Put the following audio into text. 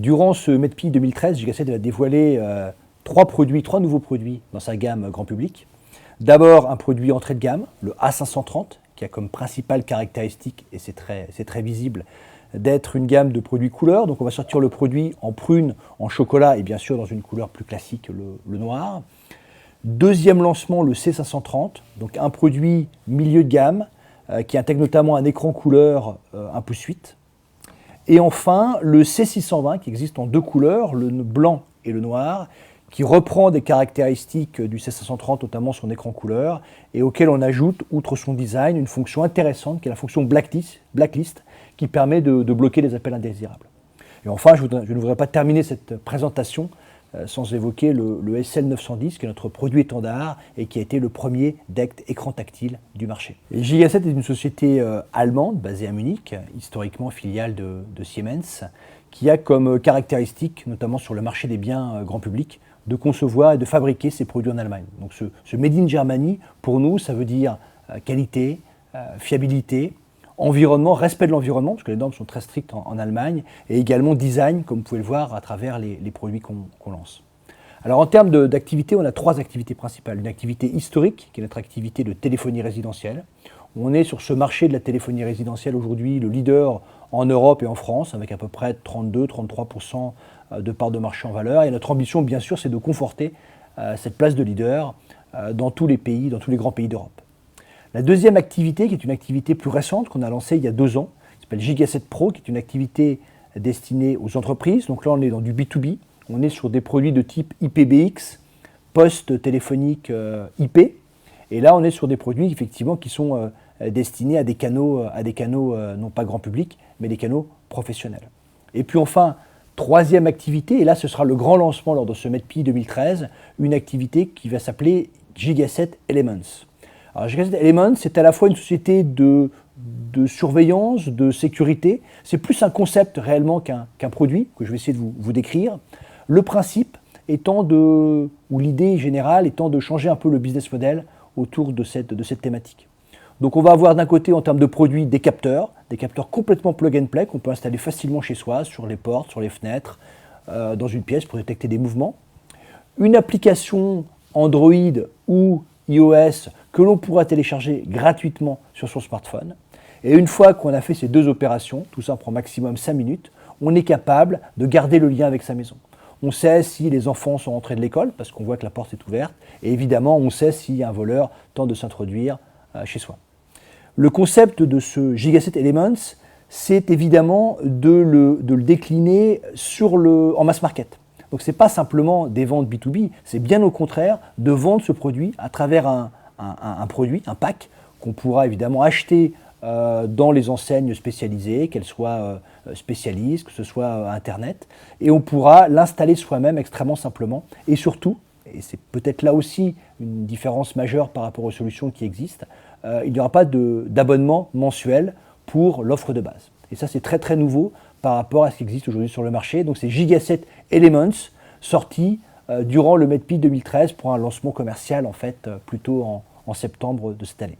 Durant ce MEDPI 2013, Giga7 a dévoilé trois nouveaux produits dans sa gamme grand public. D'abord, un produit entrée de gamme, le A530, qui a comme principale caractéristique, et c'est très visible, d'être une gamme de produits couleurs. Donc on va sortir le produit en prune, en chocolat et bien sûr dans une couleur plus classique, le noir. Deuxième lancement, le C530, donc un produit milieu de gamme qui intègre notamment un écran couleur 1 pouce 8. Et enfin, le C620 qui existe en deux couleurs, le blanc et le noir, qui reprend des caractéristiques du C530, notamment son écran couleur, et auquel on ajoute, outre son design, une fonction intéressante qui est la fonction blacklist qui permet de bloquer les appels indésirables. Et enfin, je ne voudrais pas terminer cette présentation sans évoquer le SL910, qui est notre produit étendard et qui a été le premier DECT écran tactile du marché. Et Giga7 est une société allemande basée à Munich, historiquement filiale de Siemens, qui a comme caractéristique, notamment sur le marché des biens grand public, de concevoir et de fabriquer ses produits en Allemagne. Donc ce Made in Germany, pour nous, ça veut dire qualité, fiabilité, environnement, respect de l'environnement, parce que les normes sont très strictes en Allemagne, et également design, comme vous pouvez le voir à travers les produits qu'on lance. Alors en termes d'activité, on a trois activités principales. Une activité historique, qui est notre activité de téléphonie résidentielle. On est sur ce marché de la téléphonie résidentielle aujourd'hui le leader en Europe et en France, avec à peu près 32-33% de part de marché en valeur. Et notre ambition, bien sûr, c'est de conforter cette place de leader dans tous les pays, dans tous les grands pays d'Europe. La deuxième activité, qui est une activité plus récente, qu'on a lancée il y a 2 ans, qui s'appelle Giga7 Pro, qui est une activité destinée aux entreprises. Donc là, on est dans du B2B. On est sur des produits de type IPBX, poste téléphonique IP. Et là, on est sur des produits, effectivement, qui sont destinés à des canaux non pas grand public, mais des canaux professionnels. Et puis enfin, troisième activité, et là, ce sera le grand lancement lors de ce MEDPI 2013, une activité qui va s'appeler Giga7 Elements. Alors, Giga7 Elements, c'est à la fois une société de surveillance, de sécurité. C'est plus un concept réellement qu'un produit, que je vais essayer de vous décrire. Le principe étant ou l'idée générale étant de changer un peu le business model autour de cette thématique. Donc on va avoir d'un côté, en termes de produits, des capteurs complètement plug and play qu'on peut installer facilement chez soi, sur les portes, sur les fenêtres, dans une pièce pour détecter des mouvements. Une application Android ou iOS que l'on pourra télécharger gratuitement sur son smartphone. Et une fois qu'on a fait ces deux opérations, tout ça prend maximum 5 minutes, on est capable de garder le lien avec sa maison. On sait si les enfants sont rentrés de l'école, parce qu'on voit que la porte est ouverte, et évidemment, on sait si un voleur tente de s'introduire chez soi. Le concept de ce Giga7 Elements, c'est évidemment de le décliner en mass market. Donc ce n'est pas simplement des ventes B2B, c'est bien au contraire de vendre ce produit à travers un produit, un pack, qu'on pourra évidemment acheter dans les enseignes spécialisées, qu'elles soient spécialistes, que ce soit Internet, et on pourra l'installer soi-même extrêmement simplement. Et surtout, et c'est peut-être là aussi une différence majeure par rapport aux solutions qui existent, il n'y aura pas d'abonnement mensuel pour l'offre de base. Et ça, c'est très très nouveau par rapport à ce qui existe aujourd'hui sur le marché. Donc c'est Giga7 Elements, sorti durant le MEDPI 2013 pour un lancement commercial en fait plutôt en septembre de cette année.